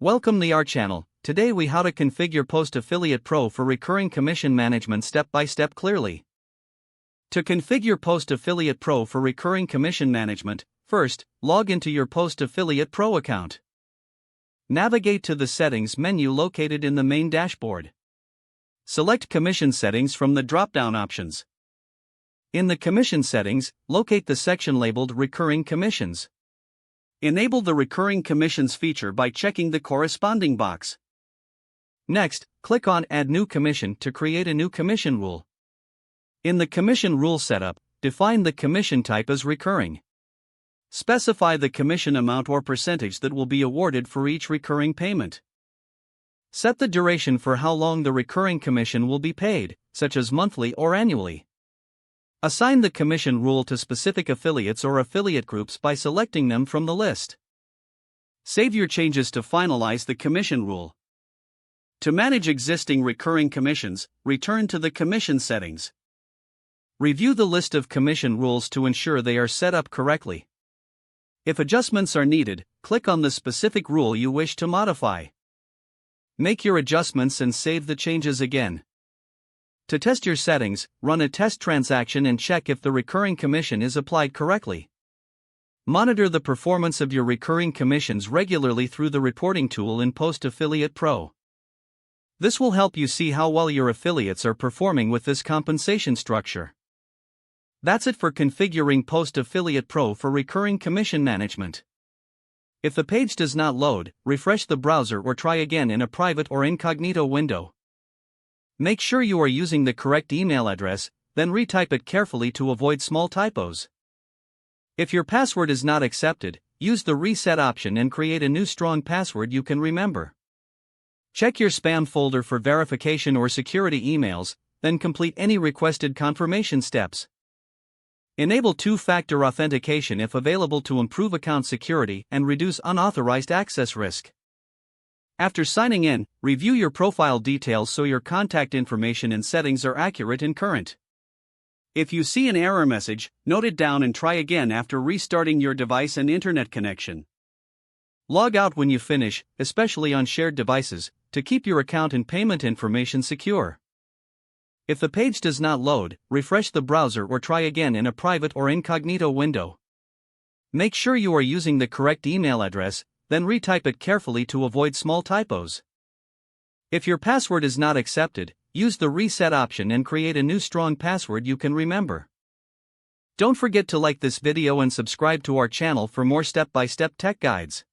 Welcome to our channel. Today we how to configure Post Affiliate Pro for recurring commission management step by step clearly. To configure Post Affiliate Pro for recurring commission management, first, log into your Post Affiliate Pro account. Navigate to the Settings menu located in the main dashboard. Select Commission Settings from the drop-down options. In the Commission Settings, locate the section labeled Recurring Commissions. Enable the Recurring Commissions feature by checking the corresponding box. Next, click on Add New Commission to create a new commission rule. In the commission rule setup, define the commission type as recurring. Specify the commission amount or percentage that will be awarded for each recurring payment. Set the duration for how long the recurring commission will be paid, such as monthly or annually. Assign the commission rule to specific affiliates or affiliate groups by selecting them from the list. Save your changes to finalize the commission rule. To manage existing recurring commissions, return to the commission settings. Review the list of commission rules to ensure they are set up correctly. If adjustments are needed, click on the specific rule you wish to modify. Make your adjustments and save the changes again. To test your settings, run a test transaction and check if the recurring commission is applied correctly. Monitor the performance of your recurring commissions regularly through the reporting tool in Post Affiliate Pro. This will help you see how well your affiliates are performing with this compensation structure. That's it for configuring Post Affiliate Pro for recurring commission management. If the page does not load, refresh the browser or try again in a private or incognito window. Make sure you are using the correct email address, then retype it carefully to avoid small typos. If your password is not accepted, use the reset option and create a new strong password you can remember. Check your spam folder for verification or security emails, then complete any requested confirmation steps. Enable two-factor authentication if available to improve account security and reduce unauthorized access risk. After signing in, review your profile details so your contact information and settings are accurate and current. If you see an error message, note it down and try again after restarting your device and internet connection. Log out when you finish, especially on shared devices, to keep your account and payment information secure. If the page does not load, refresh the browser or try again in a private or incognito window. Make sure you are using the correct email address, then retype it carefully to avoid small typos. If your password is not accepted, use the reset option and create a new strong password you can remember. Don't forget to like this video and subscribe to our channel for more step-by-step tech guides.